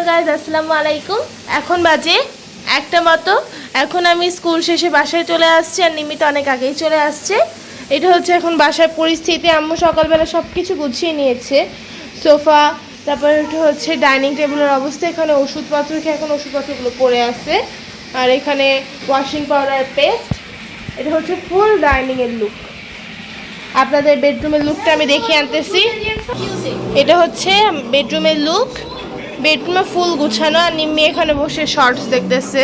Guys আসসালামু আলাইকুম। এখন বাজে একটা মতো। এখন আমি স্কুল শেষে বাসায় চলে আসছি, আর নিমিত অনেক আগেই চলে আসছে। এটা হচ্ছে এখন বাসার পরিস্থিতি। আম্মু সকালবেলা সব কিছু গুছিয়ে নিয়েছে, সোফা, তারপর এটা হচ্ছে ডাইনিং টেবিলের অবস্থা। এখানে ওষুধপত্র খেয়ে এখন ওষুধপত্রগুলো পড়ে আছে, আর এখানে ওয়াশিং পাউডার, পেস্ট। এটা হচ্ছে ফুল ডাইনিংয়ের লুক। আপনাদের বেডরুমের লুকটা আমি দেখিয়ে আনতেছি। এটা হচ্ছে বেডরুমের লুক। বেডরুমে ফুল গুছানো, আর নিম্মি এখানে বসে শর্টস দেখতেছে।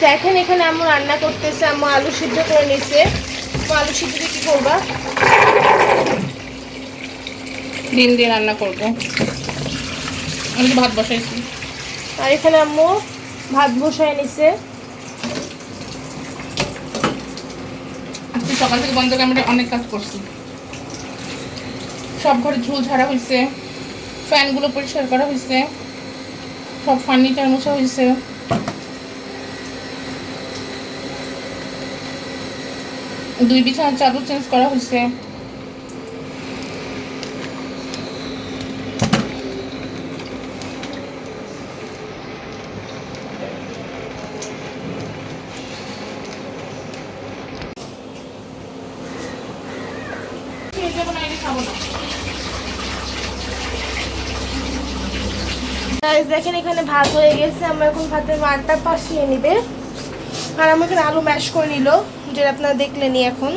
দেখেন এখানে আম্মু রান্না করতেছে। আম্মু আলু সিদ্ধ করে নিছে। আলু সিদ্ধ দিয়ে কি করবা? ডিম দিয়ে রান্না করবো। আমি তো ভাত বসাইছি। আর এখানে আম্মু ভাত বসায় নিছে। আজকে সকাল থেকে বন্ধ ক্যামেরা অনেক কাজ করছি। সব ঘরে ঝুল ঝাড়া হয়েছে, ফ্যানগুলো পরিষ্কার করা হয়েছে, সব ফার্নিচার মোছা হয়েছে, দুই বিছানার চাদর চেঞ্জ করা হয়েছে। দেখেন এখানে ভাত হয়ে গেছে। আমরা এখন ভাতের মারটা পাশিয়ে নিবে, আর আমি এখানে আলু ম্যাশ করে নিল, যেটা আপনারা দেখলেনি। এখন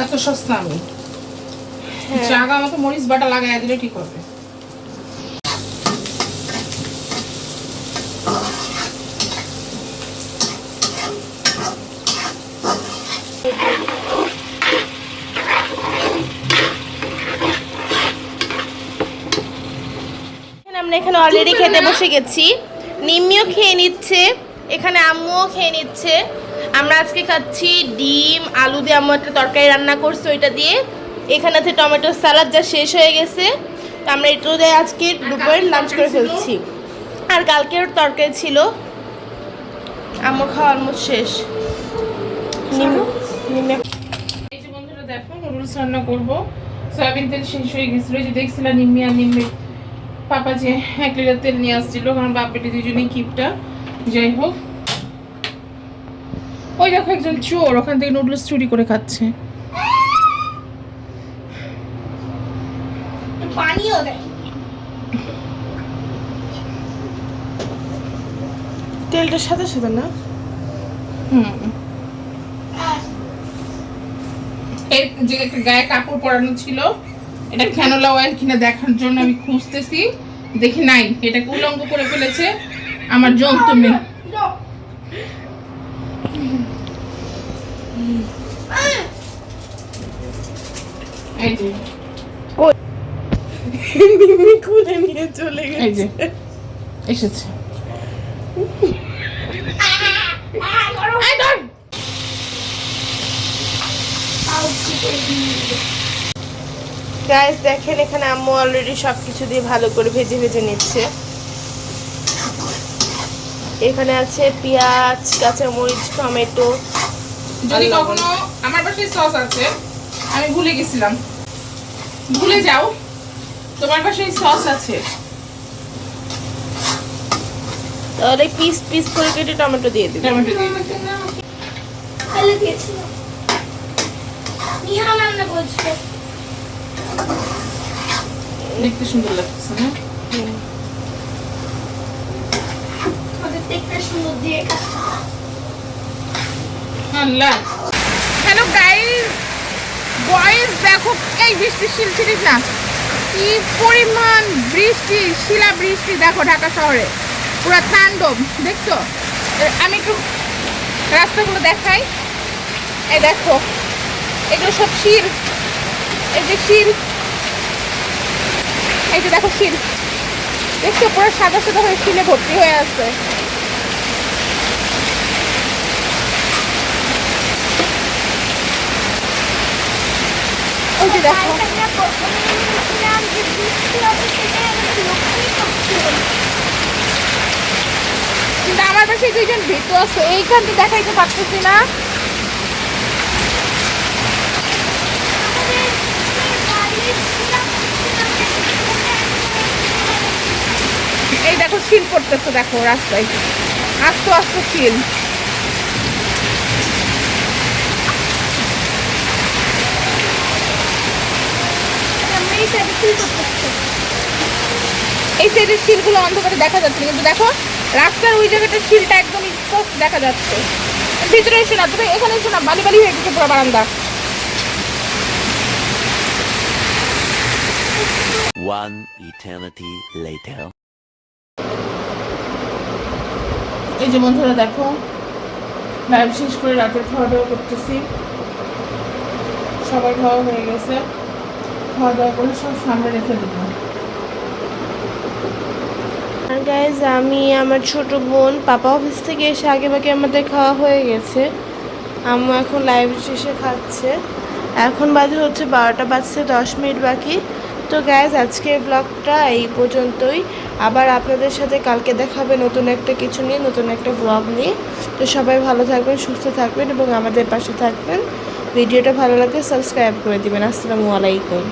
এত সস্তা আমি জায়গা মতো মরিচ বাটা লাগাই দিলে ঠিক হবে। আমরা এখানে অলরেডি খেতে বসে গেছি। নিম্মিও খেয়ে নিচ্ছে, এখানে আম্মুও খেয়ে নিচ্ছে। আমরা আজকে খাচ্ছি ডিম আলু দিয়ে। আম্মু একটা তরকারি রান্না করছে, ওইটা দিয়ে। এখানে আছে টমেটো সালাদ, যা শেষ হয়ে গেছে। তো আমরা একটু দিয়ে আজকে দুপুরের লাঞ্চ করে ফেলছি। আর কালকের তরকারি ছিল। আম্মুর খাওয়া অলমোস্ট শেষ। এই যে বন্ধুরা দেখো, নুডলস রান্না করবো। সয়াবিন তেল শেষ হয়ে গেছিল, যে দেখছিলাম নিম্মি আর নিম্মির পাপা যে 1 লিটার তেল নিয়ে আসছিল, কারণ বাপ বেটি দুজনেই কিপটা। যাই হোক, ওই দেখো একজন চোর ওখান থেকে নুডলস চুরি করে খাচ্ছে। পানিও দেয়, তেলটার সাথে সাথে না। এর যে একটা গায়ে কাপড় পরানো ছিল, এটা ক্যানোলা অয়েল কিনা দেখার জন্য আমি খুঁজতেছি, দেখি নাই। এটাকে উলঙ্গ করে ফেলেছে আমার জন্তু মেয়ে। এই যে খুলে নিয়ে চলে গেছে। এই যে এসেছে। গাইস দেখেন এখানে আম্মু অলরেডি সবকিছু দিয়ে ভালো করে ভেজে ভেজে নিচ্ছে। এখানে আছে পেঁয়াজ, কাঁচামরিচ, টমেটো। যদি কখনো আমার বাসায় সস আছে, আমি ভুলে গেছিলাম, ভুলে যাও, তোমার বাসায় সস আছে, তাহলে পিস পিস করে কেটে টমেটো দিয়ে দিবে। টমেটো দিয়ে দিতে। ফেলে দিয়েছিল। নিহা রান্না করছে। দেখতে সুন্দর লাগতেছে না? আমাদের দেখতে সুন্দর দিয়ে খাচ্ছে। আল্লাহ। হ্যালো গাইস, বয়েজ দেখো এই বৃষ্টি শিলছিলিস না, কি পরিমাণ বৃষ্টি, শিলা বৃষ্টি দেখো ঢাকা শহরে পুরো তাণ্ডব দেখছো। আমি একটু রাস্তাগুলো দেখাই। এই দেখো এগুলো সব শিল, এই যে শিল, এই যে দেখো শিল দেখছো পুরো সাদা সাদা হয়ে শিলে ভর্তি হয়ে আছে। ওই যে দেখো আমরা প্রথমে ভেবেছিলাম যে বৃষ্টি হবে, সেটা আমি লক্ষ্যই করছিলাম। কিন্তু আমার পাশে দুইজন ভীতু আছে, এইখানটা দেখাইতে পারতেছি না। আমাদের বাড়ির ছিলাম, এই দেখো শিল পড়তেছে, দেখো রাস্তায় আস্তে আস্তে শিল। আমরা এই সাইডে কি করতেছি? এই সাইডের শিলগুলো অন্ধকারে দেখা যাচ্ছে না, কিন্তু দেখো রাস্তার ওই জায়গাটার শিলটা একদম স্পষ্ট দেখা যাচ্ছে। ভিতরে এসো না, তুমি এখানে এসো না, বালি বালি হয়ে গেছে পুরো বারান্দা। One eternity later. এই যে বন্ধুরা দেখো লাইভ শেষ করে রাতের খাওয়া দাওয়া করতেছি। সবার খাওয়া হয়ে গেছে, খাওয়া দাওয়া করে সব সামনে রেখে দেবো। আর গাইজ আমি আমার ছোট বোন পাপা অফিস থেকে এসে আগে ভাগে আমাদের খাওয়া হয়ে গেছে। আম্মু এখন লাইভ শেষে খাচ্ছে। এখন বাজে হচ্ছে 12টা বাজতে 10 মিনিট বাকি। তো গাইজ আজকের ব্লগটা এই পর্যন্তই। আবার আপনাদের সাথে কালকে দেখা হবে নতুন একটা কিছু নিয়ে, নতুন একটা ব্লগ নিয়ে। তো সবাই ভালো থাকবেন, সুস্থ থাকবেন এবং আমাদের পাশে থাকবেন। ভিডিওটা ভালো লাগলে সাবস্ক্রাইব করে দিবেন। আসসালামু আলাইকুম।